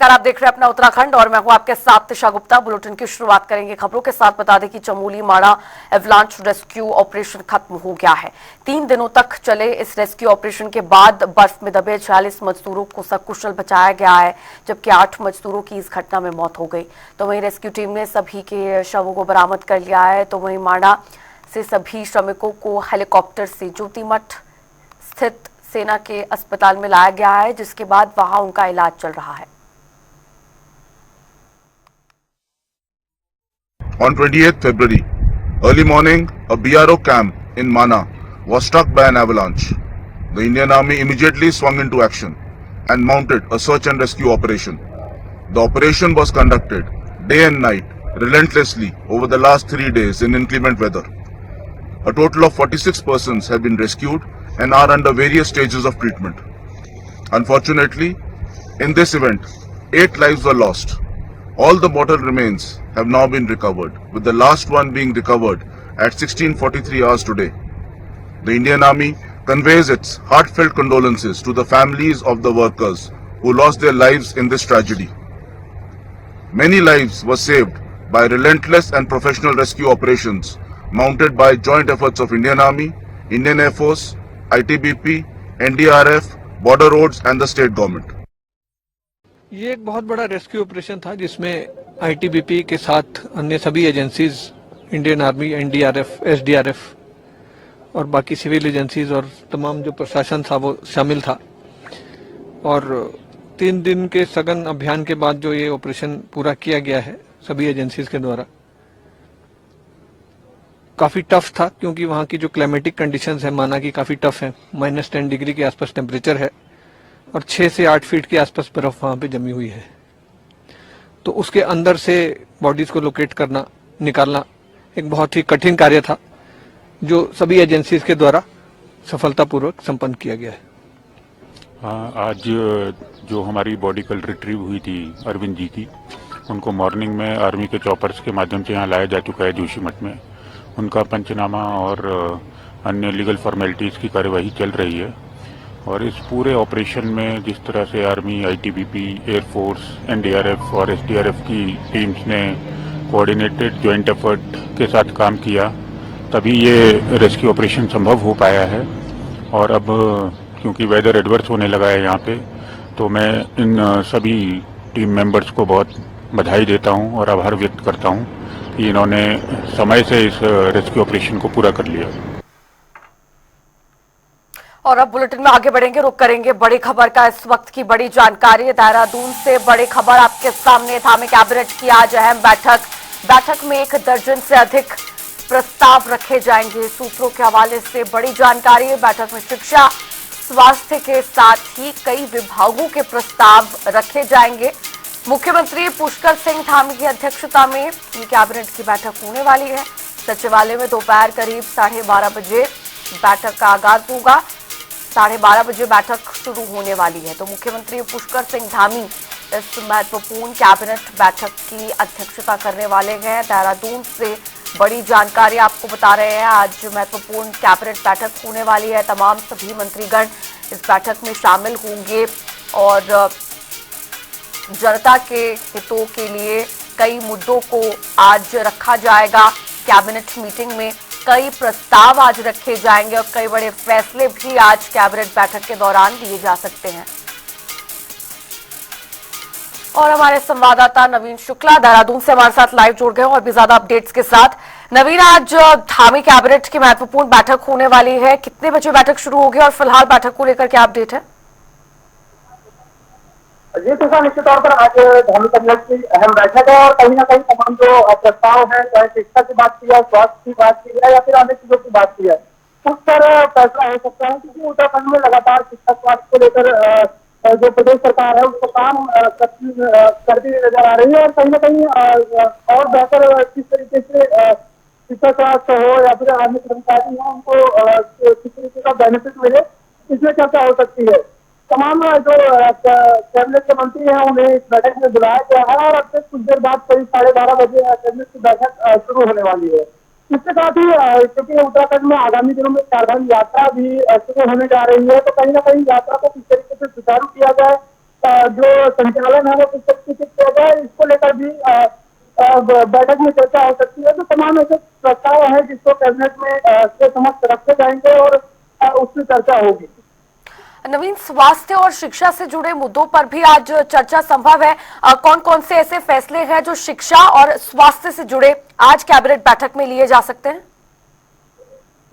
नमस्कार, आप देख रहे हैं अपना उत्तराखंड और मैं हूं आपके साथ दिशा गुप्ता। बुलेटिन की शुरुआत करेंगे खबरों के साथ। बता दें कि चमोली माड़ा एवलांच रेस्क्यू ऑपरेशन खत्म हो गया है। 3 दिनों तक चले इस रेस्क्यू ऑपरेशन के बाद बर्फ में दबे 46 मजदूरों को सकुशल बचाया गया है, जबकि 8 मजदूरों की इस घटना में मौत हो गई। तो वहीं रेस्क्यू टीम ने सभी के शवों को बरामद कर लिया है। तो वहीं माड़ा से सभी श्रमिकों को हेलीकॉप्टर से ज्योतिमठ स्थित सेना के अस्पताल में लाया गया है, जिसके बाद वहां उनका इलाज चल रहा है। On 28th February, early morning, a BRO camp in Mana was struck by an avalanche. The Indian Army immediately swung into action and mounted a search and rescue operation. The operation was conducted day and night, relentlessly over the last 3 days in inclement weather. A total of 46 persons have been rescued and are under various stages of treatment. Unfortunately, in this event, 8 lives were lost. All the mortal remains have now been recovered, with the last one being recovered at 16:43 hours today. The Indian Army conveys its heartfelt condolences to the families of the workers who lost their lives in this tragedy. Many lives were saved by relentless and professional rescue operations mounted by joint efforts of Indian Army, Indian Air Force, ITBP, NDRF, Border Roads and the state government. ये एक बहुत बड़ा rescue operation था जिसमें ITBP के साथ अन्य सभी agencies, Indian army, NDRF, SDRF और बाकी सिविल एजेंसीज और तमाम जो प्रशासन था वो शामिल था। और 3 दिन के सघन अभियान के बाद जो ये ऑपरेशन पूरा किया गया है सभी एजेंसीज के द्वारा, काफी टफ था क्योंकि वहाँ की जो क्लाइमेटिक कंडीशंस है माना की काफी टफ है। -10 डिग्री के आसपास टेम्परेचर है और 6 से 8 फीट के आसपास बर्फ वहां पे जमी हुई है। तो उसके अंदर से बॉडीज को लोकेट करना, निकालना एक बहुत ही कठिन कार्य था, जो सभी एजेंसीज के द्वारा सफलतापूर्वक संपन्न किया गया है। हाँ, आज जो हमारी बॉडी कल रिट्रीव हुई थी अरविंद जी की, उनको मॉर्निंग में आर्मी के चॉपर्स के माध्यम से यहाँ लाया जा चुका है जोशीमठ में। उनका पंचनामा और अन्य लीगल फॉर्मेलिटीज़ की कार्यवाही चल रही है। और इस पूरे ऑपरेशन में जिस तरह से आर्मी, आईटीबीपी, एयरफोर्स, एनडीआरएफ और एसडीआरएफ की टीम्स ने कोऑर्डिनेटेड जॉइंट एफर्ट के साथ काम किया, तभी ये रेस्क्यू ऑपरेशन संभव हो पाया है। और अब क्योंकि वेदर एडवर्स होने लगा है यहाँ पे, तो मैं इन सभी टीम मेंबर्स को बहुत बधाई देता हूँ और आभार व्यक्त करता हूँ कि इन्होंने समय से इस रेस्क्यू ऑपरेशन को पूरा कर लिया। और अब बुलेटिन में आगे बढ़ेंगे, रुक करेंगे बड़ी खबर का। इस वक्त की बड़ी जानकारी देहरादून से बड़ी खबर आपके सामने। थामे कैबिनेट की आज अहम बैठक में 1 दर्जन से अधिक प्रस्ताव रखे जाएंगे। सूत्रों के हवाले से बड़ी जानकारी। बैठक में शिक्षा, स्वास्थ्य के साथ ही कई विभागों के प्रस्ताव रखे जाएंगे। मुख्यमंत्री पुष्कर सिंह धामी की अध्यक्षता में ये कैबिनेट की बैठक होने वाली है। सचिवालय में दोपहर करीब 12:30 बजे बैठक का आगाज होगा। 12:30 बजे बैठक शुरू होने वाली है। तो मुख्यमंत्री पुष्कर सिंह धामी इस महत्वपूर्ण कैबिनेट बैठक की अध्यक्षता करने वाले हैं। देहरादून से बड़ी जानकारी आपको बता रहे हैं। आज महत्वपूर्ण कैबिनेट बैठक होने वाली है। तमाम सभी मंत्रीगण इस बैठक में शामिल होंगे और जनता के हितों के लिए कई मुद्दों को आज रखा जाएगा। कैबिनेट मीटिंग में कई प्रस्ताव आज रखे जाएंगे और कई बड़े फैसले भी आज कैबिनेट बैठक के दौरान लिए जा सकते हैं। और हमारे संवाददाता नवीन शुक्ला देहरादून से हमारे साथ लाइव जुड़ गए और भी ज्यादा अपडेट्स के साथ। नवीन, आज धामी कैबिनेट की महत्वपूर्ण बैठक होने वाली है, कितने बजे बैठक शुरू होगी और फिलहाल बैठक को लेकर क्या अपडेट है? जी तो निश्चित तौर पर आज धामी कैबिनेट की अहम बैठक है और कहीं ना कहीं तमाम जो प्रस्ताव है, चाहे शिक्षा की बात की जाए, स्वास्थ्य की बात की जाए या फिर अन्य चीजों की बात की जाए, उस पर फैसला हो सकता है। क्योंकि उत्तराखंड में लगातार शिक्षा स्वास्थ्य को लेकर जो प्रदेश सरकार है उसको काम करती नजर आ रही है और कहीं ना कहीं और बेहतर किस तरीके से शिक्षा स्वास्थ्य हो या फिर अन्य कर्मचारी हो उनको किस तरीके का बेनिफिट मिले, इसमें चर्चा हो सकती है। तमाम जो कैबिनेट के मंत्री हैं उन्हें इस बैठक में बुलाया गया है और अब से कुछ देर बाद करीब 12:30 बजे कैबिनेट की बैठक शुरू होने वाली है। इसके साथ ही क्योंकि उत्तराखंड में आगामी दिनों में चारधाम यात्रा भी शुरू होने जा रही है, तो कहीं ना कहीं यात्रा को किस तरीके से सुचारू किया जाए जो संचालन है वो किस तरीके से किया जाए, इसको लेकर भी बैठक में चर्चा हो सकती है। तो तमाम ऐसे प्रस्ताव है जिसको कैबिनेट में के समक्ष रखे जाएंगे और उसकी चर्चा होगी। नवीन, स्वास्थ्य और शिक्षा से जुड़े मुद्दों पर भी आज चर्चा संभव है। कौन कौन से ऐसे फैसले हैं जो शिक्षा और स्वास्थ्य से जुड़े आज कैबिनेट बैठक में लिए जा सकते हैं?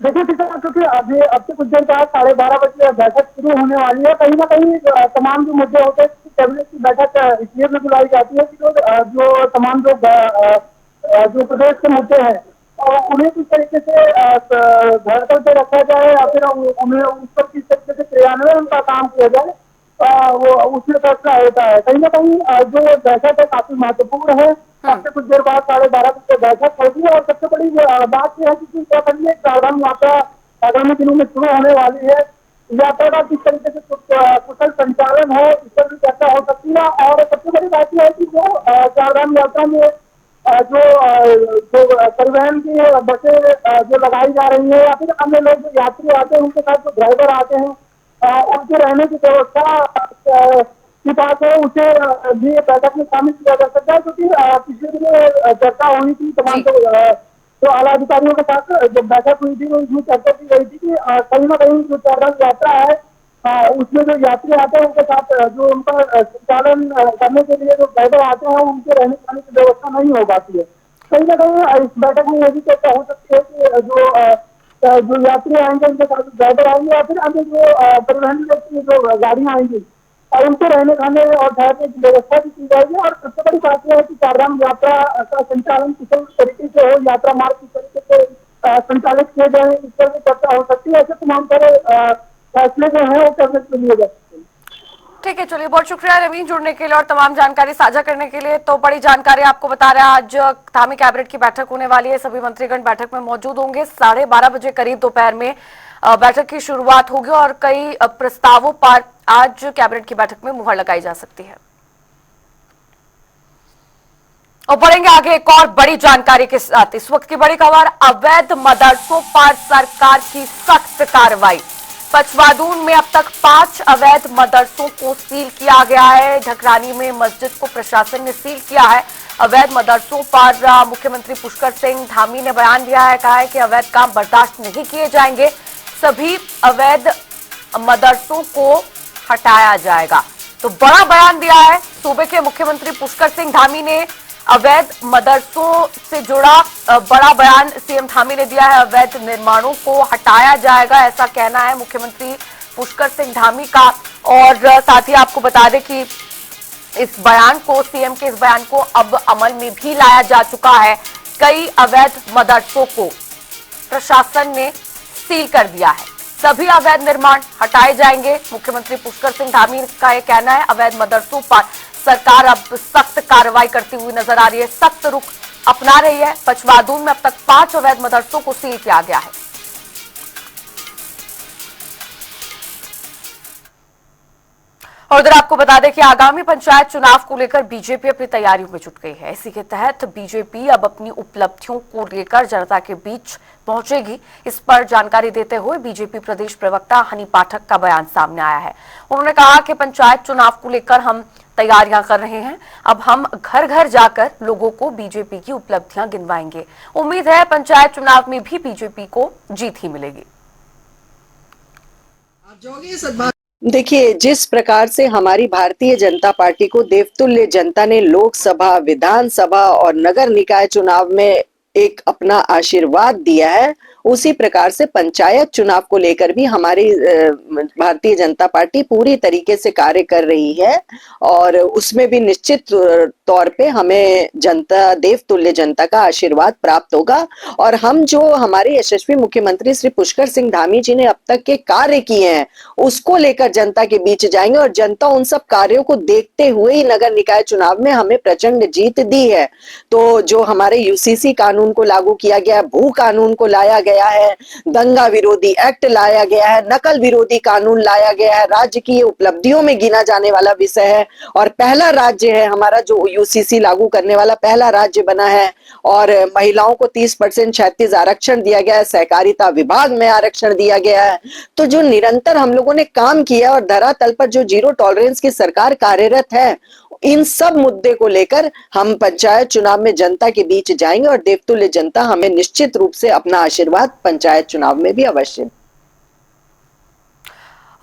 देखिए क्योंकि अभी अब से कुछ देर बाद 12:30 बजे बैठक शुरू होने वाली है। कहीं ना कहीं तमाम जो मुद्दे होते हैं कैबिनेट की बैठक इसलिए भी बुलाई जाती है कि जो तमाम जो प्रदेश के मुद्दे हैं उन्हें किस तरीके से धरातल पे रखा जाए या फिर उन्हें उस पर किस तरीके से क्रियान्वयन का काम किया जाए, वो उसमें फैसला होता है। कहीं ना कहीं जो बैठक है काफी महत्वपूर्ण है। अब से कुछ देर बाद 12:30 बजे बैठक होगी और सबसे बड़ी बात यह है कि चारधाम यात्रा आगामी दिनों में शुरू होने वाली है। यात्रा का किस तरीके से कुशल संचालन है इस पर भी चर्चा हो सकती है। और सबसे बड़ी बात यह है कि जो चारधाम यात्रा में जो परिवहन की बसें जो लगाई जा रही है या फिर अन्य लोग जो यात्री आते हैं उनके साथ जो ड्राइवर आते हैं उनके रहने की व्यवस्था की बात है उसे भी बैठक में शामिल किया जा सकता है। क्योंकि पिछले दिनों चर्चा हुई थी तमाम जो आला अधिकारियों के साथ जब बैठक हुई थी उसमें चर्चा की गई थी कि कहीं ना कहीं जो चारधाम यात्रा है उसमें जो यात्री आते हैं उनके साथ जो उनका संचालन करने के लिए जो ड्राइवर आते हैं उनके रहने खाने की व्यवस्था नहीं हो पाती है। कहीं ना कहीं इस बैठक में यह भी चर्चा हो सकती है कि जो यात्री आएंगे उनके साथ ड्राइवर आएंगे या फिर अन्य जो परिवहन की जो गाड़ियां आएंगी और उनके रहने खाने और ठहरने की व्यवस्था भी की जाएगी। और सबसे बड़ी बात यह है कि चारधाम यात्रा का संचालन किस तरीके से हो, यात्रा मार्ग किस तरीके से संचालित किए जाए इस पर भी चर्चा हो सकती है। ऐसे तमाम सारे फैसले जो है वो कैबिनेट में लिए जा सकते हैं। ठीक है, चलिए बहुत शुक्रिया नवीन जुड़ने के लिए और तमाम जानकारी साझा करने के लिए। तो बड़ी जानकारी आपको बता रहे हैं, आज धामी कैबिनेट की बैठक होने वाली है। सभी मंत्रीगण बैठक में मौजूद होंगे। 12:30 बजे करीब दोपहर में बैठक की शुरुआत होगी और कई प्रस्तावों पर आज कैबिनेट की बैठक में मुहर लगाई जा सकती है। और बढ़ेंगे आगे एक और बड़ी जानकारी के साथ। इस वक्त की बड़ी खबर, अवैध मदरसों पर सरकार की सख्त कार्रवाई। पचवादून में अब तक 5 अवैध मदरसों को सील किया गया है। ढकरानी में मस्जिद को प्रशासन ने सील किया है। अवैध मदरसों पर मुख्यमंत्री पुष्कर सिंह धामी ने बयान दिया है, कहा है कि अवैध काम बर्दाश्त नहीं किए जाएंगे, सभी अवैध मदरसों को हटाया जाएगा। तो बड़ा बयान दिया है सूबे के मुख्यमंत्री पुष्कर सिंह धामी ने। अवैध मदरसों से जुड़ा बड़ा बयान सीएम धामी ने दिया है। अवैध निर्माणों को हटाया जाएगा, ऐसा कहना है मुख्यमंत्री पुष्कर सिंह धामी का। और साथ ही आपको बता दें कि इस बयान को, सीएम के इस बयान को अब अमल में भी लाया जा चुका है। कई अवैध मदरसों को प्रशासन ने सील कर दिया है। सभी अवैध निर्माण हटाए जाएंगे। मुख्यमंत्री पुष्कर सिंह धामी का यह कहना है। अवैध मदरसों पर सरकार अब सख्त कार्रवाई करती हुई नजर आ रही है, सख्त रुख अपना रही है। पचवादून में अब तक 5 अवैध मदरसों को सील किया गया है। और उधर आपको बता दें कि आगामी पंचायत चुनाव को लेकर बीजेपी अपनी तैयारियों में जुट गई है। इसी के तहत बीजेपी अब अपनी उपलब्धियों को लेकर जनता के बीच पहुंचेगी। इस पर जानकारी देते हुए बीजेपी प्रदेश प्रवक्ता हनी पाठक का बयान सामने आया है। उन्होंने कहा कि पंचायत चुनाव को लेकर हम तैयारियां कर रहे हैं। अब हम घर घर जाकर लोगों को बीजेपी की उपलब्धियां गिनवाएंगे। उम्मीद है पंचायत चुनाव में भी बीजेपी को जीत ही मिलेगी। देखिए, जिस प्रकार से हमारी भारतीय जनता पार्टी को देवतुल्य जनता ने लोकसभा, विधानसभा और नगर निकाय चुनाव में एक अपना आशीर्वाद दिया है, उसी प्रकार से पंचायत चुनाव को लेकर भी हमारी भारतीय जनता पार्टी पूरी तरीके से कार्य कर रही है। और उसमें भी निश्चित तौर पे हमें जनता, देवतुल्य जनता का आशीर्वाद प्राप्त होगा। और हम जो हमारे यशस्वी मुख्यमंत्री श्री पुष्कर सिंह धामी जी ने अब तक के कार्य किए हैं उसको लेकर जनता के बीच जाएंगे। और जनता उन सब कार्यों को देखते हुए ही नगर निकाय चुनाव में हमें प्रचंड जीत दी है। तो जो हमारे यूसीसी कानून को लागू किया गया, भू कानून को लाया गया, गया है, दंगा विरोधी एक्ट लाया गया है, नकल विरोधी कानून लाया गया है, राज्य की ये उपलब्धियों में गिना जाने वाला विषय है और पहला राज्य है हमारा जो यूसीसी लागू करने वाला पहला राज्य बना है और महिलाओं को 30% 36 आरक्षण दिया गया है, सहकारिता विभाग में आरक्षण दिया गया है। तो जो निरंतर हम लोगों ने काम किया और धरातल पर जो जीरो टॉलरेंस की सरकार कार्यरत है, इन सब मुद्दे को लेकर हम पंचायत चुनाव में जनता के बीच जाएंगे और देवतुल्य जनता हमें निश्चित रूप से अपना आशीर्वाद पंचायत चुनाव में भी अवश्य।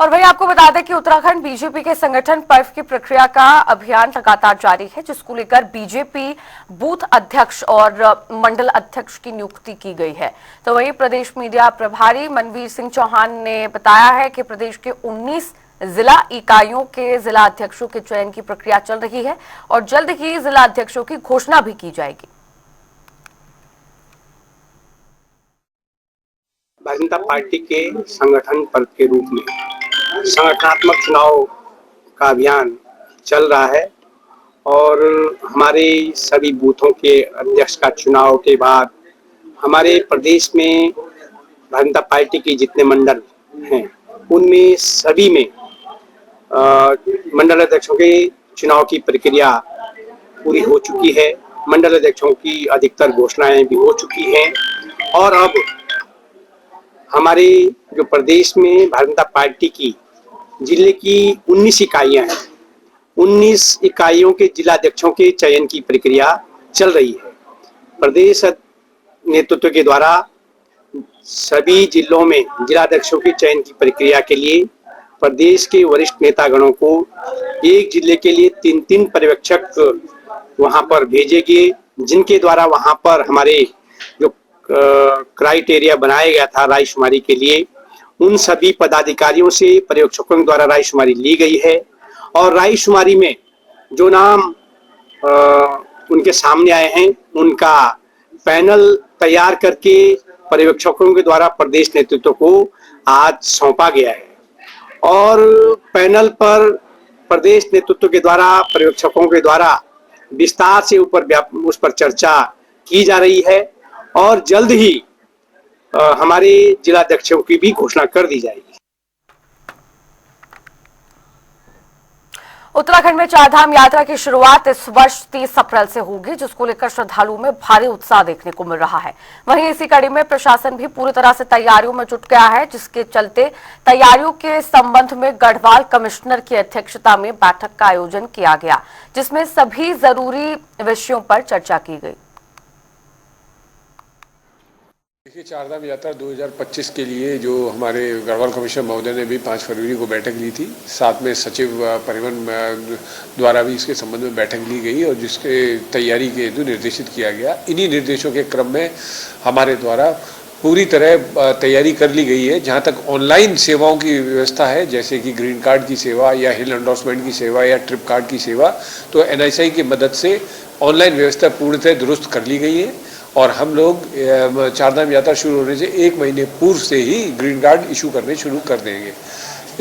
और वहीं आपको बता दें कि उत्तराखंड बीजेपी के संगठन पर्व की प्रक्रिया का अभियान लगातार जारी है, जिसको लेकर बीजेपी बूथ अध्यक्ष और मंडल अध्यक्ष की नियुक्ति की गई है। तो वहीं प्रदेश मीडिया प्रभारी मनवीर सिंह चौहान ने बताया है कि प्रदेश के 19 जिला इकाइयों के जिला अध्यक्षों के चयन की प्रक्रिया चल रही है और जल्द ही जिला अध्यक्षों की घोषणा भी की जाएगी। भारतीय जनता पार्टी के संगठन पर्व के रूप में संगठनात्मक चुनाव का अभियान चल रहा है और हमारे सभी बूथों के अध्यक्ष का चुनाव के बाद हमारे प्रदेश में भारतीय जनता पार्टी के जितने मंडल हैं उनमें सभी में मंडल अध्यक्षों के चुनाव की प्रक्रिया पूरी हो चुकी है। मंडल अध्यक्षों की अधिकतर घोषणाएं भी हो चुकी हैं और अब हमारे जो प्रदेश में भारतीय जनता पार्टी की जिले की 19 इकाइयां हैं, 19 इकाइयों के जिला अध्यक्षों के चयन की प्रक्रिया चल रही है। प्रदेश नेतृत्व के द्वारा सभी जिलों में जिला अध्यक्षों के चयन की प्रक्रिया के लिए प्रदेश के वरिष्ठ नेतागणों को एक जिले के लिए 3-3 पर्यवेक्षक वहां पर भेजे गए, जिनके द्वारा वहां पर हमारे जो क्राइटेरिया बनाया गया था रायशुमारी के लिए, उन सभी पदाधिकारियों से पर्यवेक्षकों के द्वारा रायशुमारी ली गई है और रायशुमारी में जो नाम उनके सामने आए हैं उनका पैनल तैयार करके पर्यवेक्षकों के द्वारा प्रदेश नेतृत्व को आज सौंपा गया है और पैनल पर प्रदेश नेतृत्व के द्वारा पर्यवेक्षकों के द्वारा विस्तार से उस पर चर्चा की जा रही है और जल्द ही हमारे जिला अध्यक्षों की भी घोषणा कर दी जाएगी। उत्तराखंड में चारधाम यात्रा की शुरुआत इस वर्ष 30 अप्रैल से होगी, जिसको लेकर श्रद्धालुओं में भारी उत्साह देखने को मिल रहा है। वहीं इसी कड़ी में प्रशासन भी पूरी तरह से तैयारियों में जुट गया है, जिसके चलते तैयारियों के संबंध में गढ़वाल कमिश्नर की अध्यक्षता में बैठक का आयोजन किया गया, जिसमें सभी जरूरी विषयों पर चर्चा की गई। देखिए, चारधाम यात्रा 2025 के लिए जो हमारे गढ़वाल कमिश्नर महोदय ने भी 5 फरवरी को बैठक ली थी, साथ में सचिव परिवहन द्वारा भी इसके संबंध में बैठक ली गई और जिसके तैयारी के हेतु निर्देशित किया गया। इन्हीं निर्देशों के क्रम में हमारे द्वारा पूरी तरह तैयारी कर ली गई है। जहाँ तक ऑनलाइन सेवाओं की व्यवस्था है, जैसे कि ग्रीन कार्ड की सेवा या हिल एंडोर्समेंट की सेवा या ट्रिप कार्ड की सेवा, तो NISI की मदद से ऑनलाइन व्यवस्था पूर्णतः दुरुस्त कर ली गई है और हम लोग चारधाम यात्रा शुरू होने से 1 महीने पूर्व से ही ग्रीन कार्ड इशू करने शुरू कर देंगे।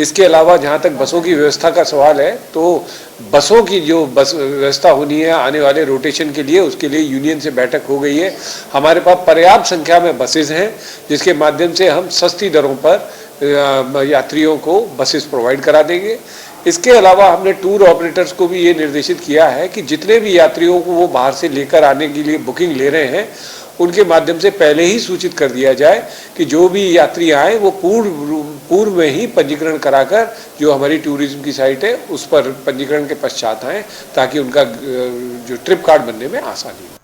इसके अलावा जहाँ तक बसों की व्यवस्था का सवाल है, तो बसों की जो बस व्यवस्था होनी है आने वाले रोटेशन के लिए, उसके लिए यूनियन से बैठक हो गई है। हमारे पास पर्याप्त संख्या में बसेज हैं, जिसके माध्यम से हम सस्ती दरों पर यात्रियों को बसेस प्रोवाइड करा देंगे। इसके अलावा हमने टूर ऑपरेटर्स को भी ये निर्देशित किया है कि जितने भी यात्रियों को वो बाहर से लेकर आने के लिए बुकिंग ले रहे हैं, उनके माध्यम से पहले ही सूचित कर दिया जाए कि जो भी यात्री आए वो पूर्व में ही पंजीकरण कराकर जो हमारी टूरिज्म की साइट है उस पर पंजीकरण के पश्चात आए, ताकि उनका जो ट्रिप कार्ड बनने में आसानी हो।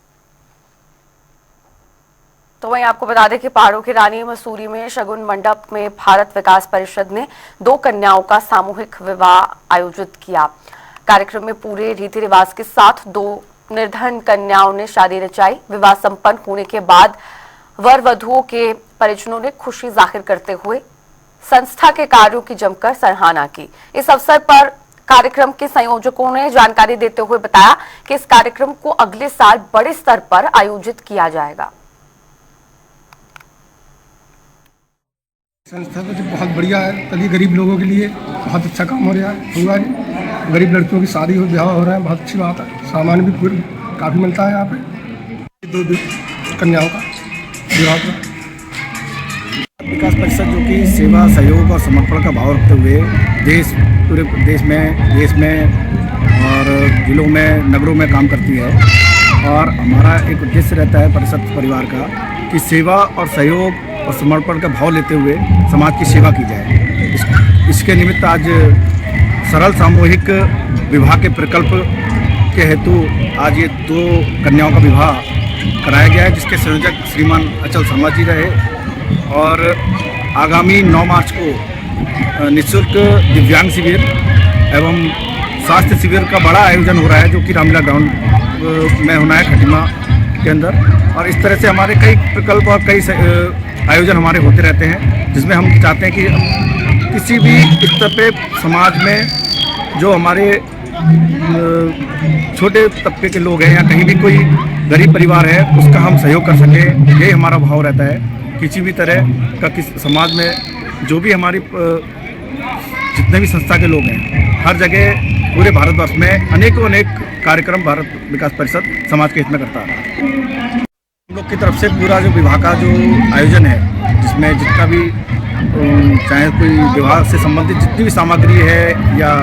तो वहीं आपको बता दें कि पहाड़ों की रानी मसूरी में शगुन मंडप में भारत विकास परिषद ने 2 कन्याओं का सामूहिक विवाह आयोजित किया। कार्यक्रम में पूरे रीति रिवाज के साथ 2 निर्धन कन्याओं ने शादी रचाई। विवाह संपन्न होने के बाद वर वधुओं के परिजनों ने खुशी जाहिर करते हुए संस्था के कार्यों की जमकर सराहना की। इस अवसर पर कार्यक्रम के संयोजकों ने जानकारी देते हुए बताया कि इस कार्यक्रम को अगले साल बड़े स्तर पर आयोजित किया जाएगा। संस्था तो बहुत बढ़िया है, तभी गरीब लोगों के लिए बहुत अच्छा काम हो रहा है। हुआ गरीब लड़कियों की शादी हो, ब्याह हो रहा है, बहुत अच्छी बात है। सामान भी पूरी काफ़ी मिलता है यहाँ पे। 2 कन्याओं का विवाह का विकास परिषद जो कि सेवा, सहयोग और समर्पण का भाव रखते हुए पूरे देश में और जिलों में, नगरों में काम करती है। और हमारा एक उद्देश्य रहता है परिषद परिवार का कि सेवा और सहयोग और समर्पण का भाव लेते हुए समाज की सेवा की जाए। इसके निमित्त आज सरल सामूहिक विवाह के प्रकल्प के हेतु आज ये 2 कन्याओं का विवाह कराया गया है, जिसके संयोजक श्रीमान अचल शर्मा जी रहे। और आगामी 9 मार्च को निःशुल्क दिव्यांग शिविर एवं स्वास्थ्य शिविर का बड़ा आयोजन हो रहा है, जो कि रामलीला ग्राउंड में होना है खटीमा के अंदर। और इस तरह से हमारे कई प्रकल्प और कई आयोजन हमारे होते रहते हैं, जिसमें हम चाहते हैं कि किसी भी स्तर पे समाज में जो हमारे छोटे तबके के लोग हैं या कहीं भी कोई गरीब परिवार है, उसका हम सहयोग कर सकें। यही हमारा भाव रहता है। किसी भी तरह का समाज में जो भी हमारी जितने भी संस्था के लोग हैं, हर जगह पूरे भारतवर्ष में अनेक कार्यक्रम भारत विकास परिषद समाज के हित में करता है। हम लोग की तरफ से पूरा जो विवाह का जो आयोजन है, जिसमें जितना भी चाहे कोई विवाह से संबंधित जितनी भी सामग्री है या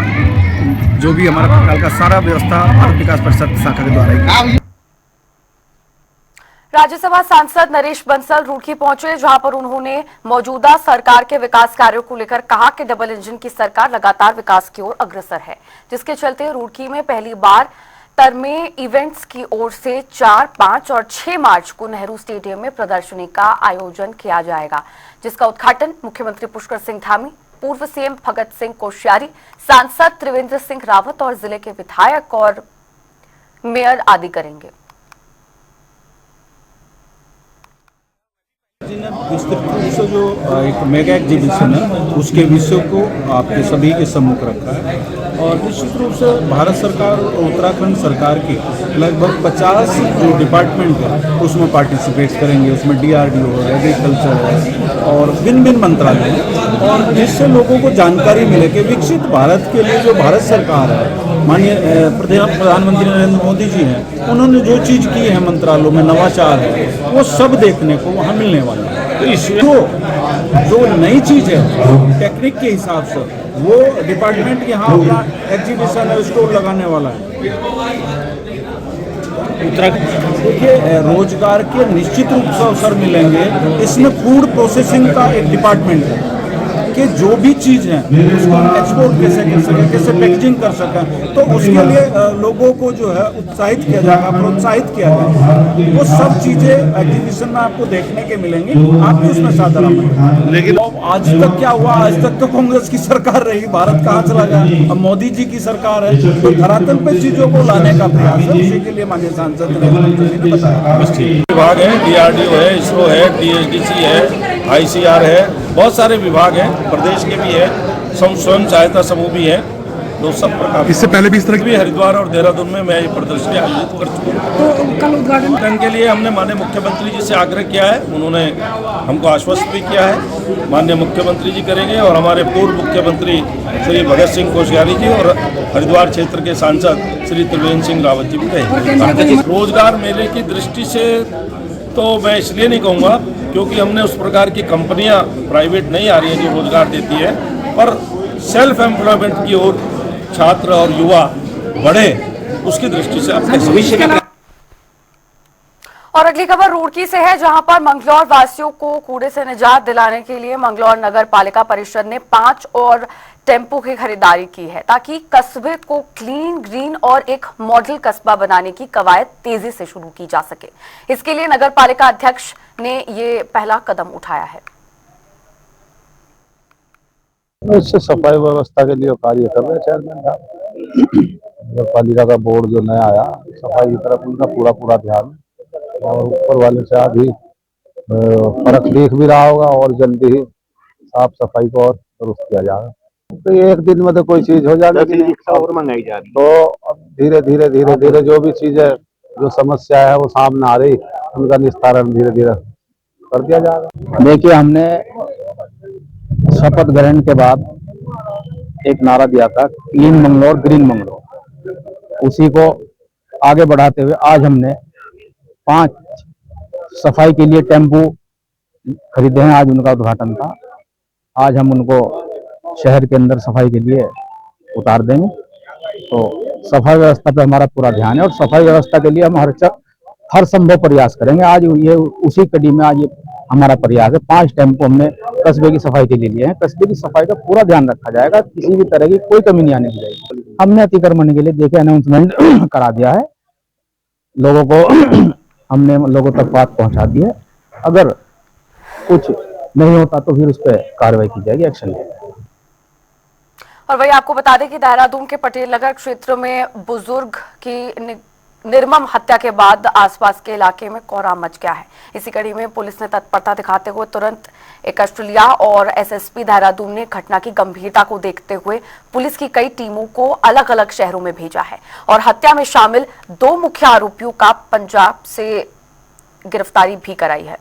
जो भी हमारा प्रकार का सारा व्यवस्था भारत विकास परिषद शाखा के द्वारा ही। राज्यसभा सांसद नरेश बंसल रुड़की पहुंचे, जहां पर उन्होंने मौजूदा सरकार के विकास कार्यों को लेकर कहा कि डबल इंजन की सरकार लगातार विकास की ओर अग्रसर है, जिसके चलते रुड़की में पहली बार तरमे इवेंट्स की ओर से 4, 5 और 6 मार्च को नेहरू स्टेडियम में प्रदर्शनी का आयोजन किया जाएगा, जिसका उद्घाटन मुख्यमंत्री पुष्कर सिंह धामी, पूर्व सीएम भगत सिंह कोश्यारी, सांसद त्रिवेंद्र सिंह रावत और जिले के विधायक और मेयर आदि करेंगे। विस्तृत रूप से जो एक मेगा एग्जीबिशन है, उसके विषय को आपके सभी के सम्मुख रखा है। और निश्चित रूप से भारत सरकार और उत्तराखंड सरकार की लगभग 50 जो डिपार्टमेंट है उसमें पार्टिसिपेट करेंगे। उसमें DRDO है, एग्रीकल्चर है और भिन्न मंत्रालय है, और जिससे लोगों को जानकारी मिले कि विकसित भारत के लिए जो भारत सरकार है, माननीय प्रधानमंत्री नरेंद्र मोदी जी हैं, उन्होंने जो चीज़ की है मंत्रालयों में नवाचार है, वो सब देखने को वहाँ मिलने वाला है। तो इसको जो नई चीज़ है टेक्निक के हिसाब से वो डिपार्टमेंट यहाँ अपना एग्जीबिशन है, स्टोर लगाने वाला है। उत्तराखंड देखिए रोजगार के निश्चित रूप से अवसर मिलेंगे। इसमें फूड प्रोसेसिंग का एक डिपार्टमेंट है कि जो भी चीज़ है उसको हम एक्सपोर्ट कैसे कर सकें, कैसे पैकेजिंग कर सकें, तो उसके लिए लोगों को जो है उत्साहित किया जाएगा, प्रोत्साहित किया जाएगा। वो सब चीज़ें एग्जीबिशन में आपको देखने के मिलेंगी, आप भी उसमें शामिल। लेकिन आज तक क्या हुआ, आज तक तो कांग्रेस की सरकार रही, भारत कहाँ चला गया, अब मोदी जी की सरकार है, तो धरातल पर चीज़ों को लाने का प्रयास है। उसी के लिए माननीय सांसद ने बताया। विभाग है, DRDO है, इसरो है, TSDC है, ICR है, बहुत सारे विभाग हैं, प्रदेश के भी है, स्वयं सहायता समूह भी है, तो सब प्रकार। इससे पहले भी इस तरह की हरिद्वार और देहरादून में मैं ये प्रदर्शनी आयोजित कर चुका हूँ। तो कल उद्घाटन के लिए हमने माननीय मुख्यमंत्री जी से आग्रह किया है, उन्होंने हमको आश्वस्त भी किया है, माननीय मुख्यमंत्री जी करेंगे और हमारे पूर्व मुख्यमंत्री श्री भगत सिंह कोश्यारी जी और हरिद्वार क्षेत्र के सांसद श्री त्रिवेंद्र सिंह रावत जी भी रहेंगे। रोजगार मेले की दृष्टि से तो मैं इसलिए नहीं कहूँगा क्योंकि हमने उस प्रकार की कंपनियां प्राइवेट नहीं आ रही है जो रोजगार देती है, पर सेल्फ एम्प्लॉयमेंट की ओर छात्र और युवा बढ़े, उसकी दृष्टि से आप। और अगली खबर रुड़की से है, जहां पर मंगलौर वासियों को कूड़े से निजात दिलाने के लिए मंगलौर नगर पालिका परिषद ने 5 और टेम्पो की खरीदारी की है, ताकि कस्बे को क्लीन, ग्रीन और एक मॉडल कस्बा बनाने की कवायद तेजी से शुरू की जा सके। इसके लिए नगर पालिका अध्यक्ष ने ये पहला कदम उठाया है। इससे सफाई व्यवस्था के लिए कार्य कर रहे हैं चेयरमैन साहब। नगर पालिका का बोर्ड जो नया आया, सफाई की तरफ उनका पूरा ध्यान, और ऊपर वाले से अभी फर्क देख भी रहा होगा और जल्दी ही साफ सफाई को और दुरुस्त किया जाएगा। तो एक दिन में तो कोई चीज हो जाएगी और मंगाई जा रही, तो अब धीरे धीरे जो भी चीजें जो समस्या है वो सामने आ रही, उनका निस्तारण धीरे धीरे कर दिया जाएगा। देखिए, हमने शपथ ग्रहण के बाद एक नारा दिया था, क्लीन मंगलौर, ग्रीन मंगलौर। उसी को आगे बढ़ाते हुए आज हमने 5 सफाई के लिए टेम्पो खरीदे हैं, आज उनका उद्घाटन था। आज हम उनको शहर के अंदर सफाई के लिए उतार देंगे। तो सफाई व्यवस्था पे हमारा पूरा ध्यान है और सफाई व्यवस्था के लिए हम हर संभव प्रयास करेंगे। आज ये उसी कड़ी में आज ये हमारा प्रयास है। 5 टेम्पो हमने कस्बे की सफाई के लिए लिए हैं। कस्बे की सफाई का पूरा ध्यान रखा जाएगा, किसी भी तरह की कोई कमी नहीं आने दी जाएगी। हमने अतिक्रमण के लिए देखे अनाउंसमेंट करा दिया है, लोगों को हमने लोगों तक बात पहुंचा दी है। अगर कुछ नहीं होता तो फिर उस पर कार्रवाई की जाएगी, एक्शन लिया जाएगा। और वही आपको बता दें कि देहरादून के पटेल नगर क्षेत्र में बुजुर्ग की निर्मम हत्या के बाद आसपास के इलाके में कोहराम मच गया है। इसी कड़ी में पुलिस ने तत्परता दिखाते हुए तुरंत एक ऑस्ट्रेलिया और एसएसपी देहरादून ने घटना की गंभीरता को देखते हुए पुलिस की कई टीमों को अलग अलग शहरों में भेजा है और हत्या में शामिल 2 मुख्य आरोपियों का पंजाब से गिरफ्तारी भी कराई है।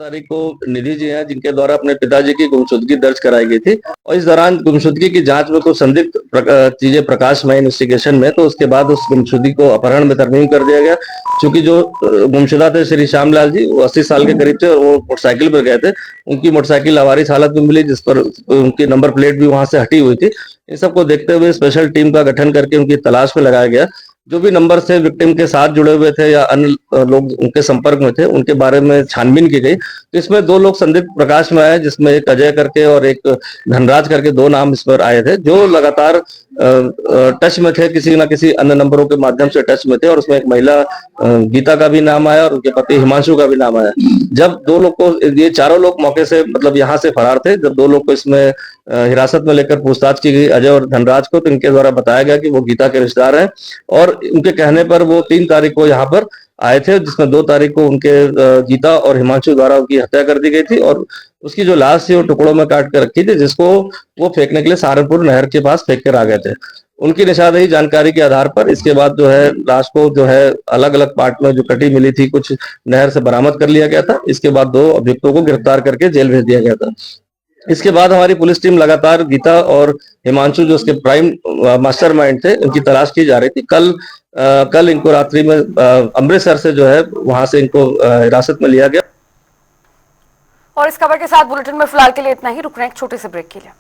तारीख को निधि जी हैं जिनके द्वारा अपने पिताजी की गुमशुदगी दर्ज कराई गई थी और इस दौरान गुमशुदगी की जांच में कुछ संदिग्ध चीजें प्रकाश में इन्वेस्टिगेशन में, तो उसके बाद उस गुमशुदगी को अपहरण में तरमीम कर दिया गया। क्योंकि जो गुमशुदा थे श्री श्यामलाल जी, वो 80 साल के करीब थे और वो मोटरसाइकिल पर गए थे। उनकी मोटरसाइकिल लावारिस हालत में मिली, जिस पर उनकी नंबर प्लेट भी वहां से हटी हुई थी। इन सबको देखते हुए स्पेशल टीम का गठन करके उनकी तलाश में लगाया गया। जो भी नंबर से विक्टिम के साथ जुड़े हुए थे या अन्य लोग उनके संपर्क में थे, उनके बारे में छानबीन की गई। तो इसमें 2 लोग संदिग्ध प्रकाश में आए, जिसमें एक अजय करके और एक धनराज करके 2 नाम इस पर आए थे, जो लगातार टच में थे, किसी न किसी अन्य नंबरों के माध्यम से टच में थे। और उसमें एक महिला गीता का भी नाम आया और उनके पति हिमांशु का भी नाम आया। जब 2 लोग को, ये चारों लोग मौके से मतलब यहाँ से फरार थे, जब 2 लोग को इसमें हिरासत में लेकर पूछताछ की गई, अजय और धनराज को, तो इनके द्वारा बताया गया कि वो गीता के रिश्तेदार हैं और उनके कहने पर वो 3 तारीख को यहाँ पर आए थे, जिसमें 2 तारीख को उनके गीता और हिमांशु द्वारा उनकी हत्या कर दी गई थी और उसकी जो लाश थी वो टुकड़ों में काट कर रखी थी, जिसको वो फेंकने के लिए सहारनपुर नहर के पास फेंक कर आ गए थे। उनकी निशानदेही जानकारी के आधार पर इसके बाद जो है लाश को जो है अलग अलग पार्ट में जो कटी मिली थी, कुछ नहर से बरामद कर लिया गया था। इसके बाद 2 अभियुक्तों को गिरफ्तार करके जेल भेज दिया गया था। इसके बाद हमारी पुलिस टीम लगातार गीता और हिमांशु, जो उसके प्राइम मास्टरमाइंड थे, उनकी तलाश की जा रही थी। कल इनको रात्रि में अमृतसर से जो है वहां से इनको हिरासत में लिया गया। और इस खबर के साथ बुलेटिन में फिलहाल के लिए इतना ही। रुक रहे हैं एक छोटे से ब्रेक के लिए।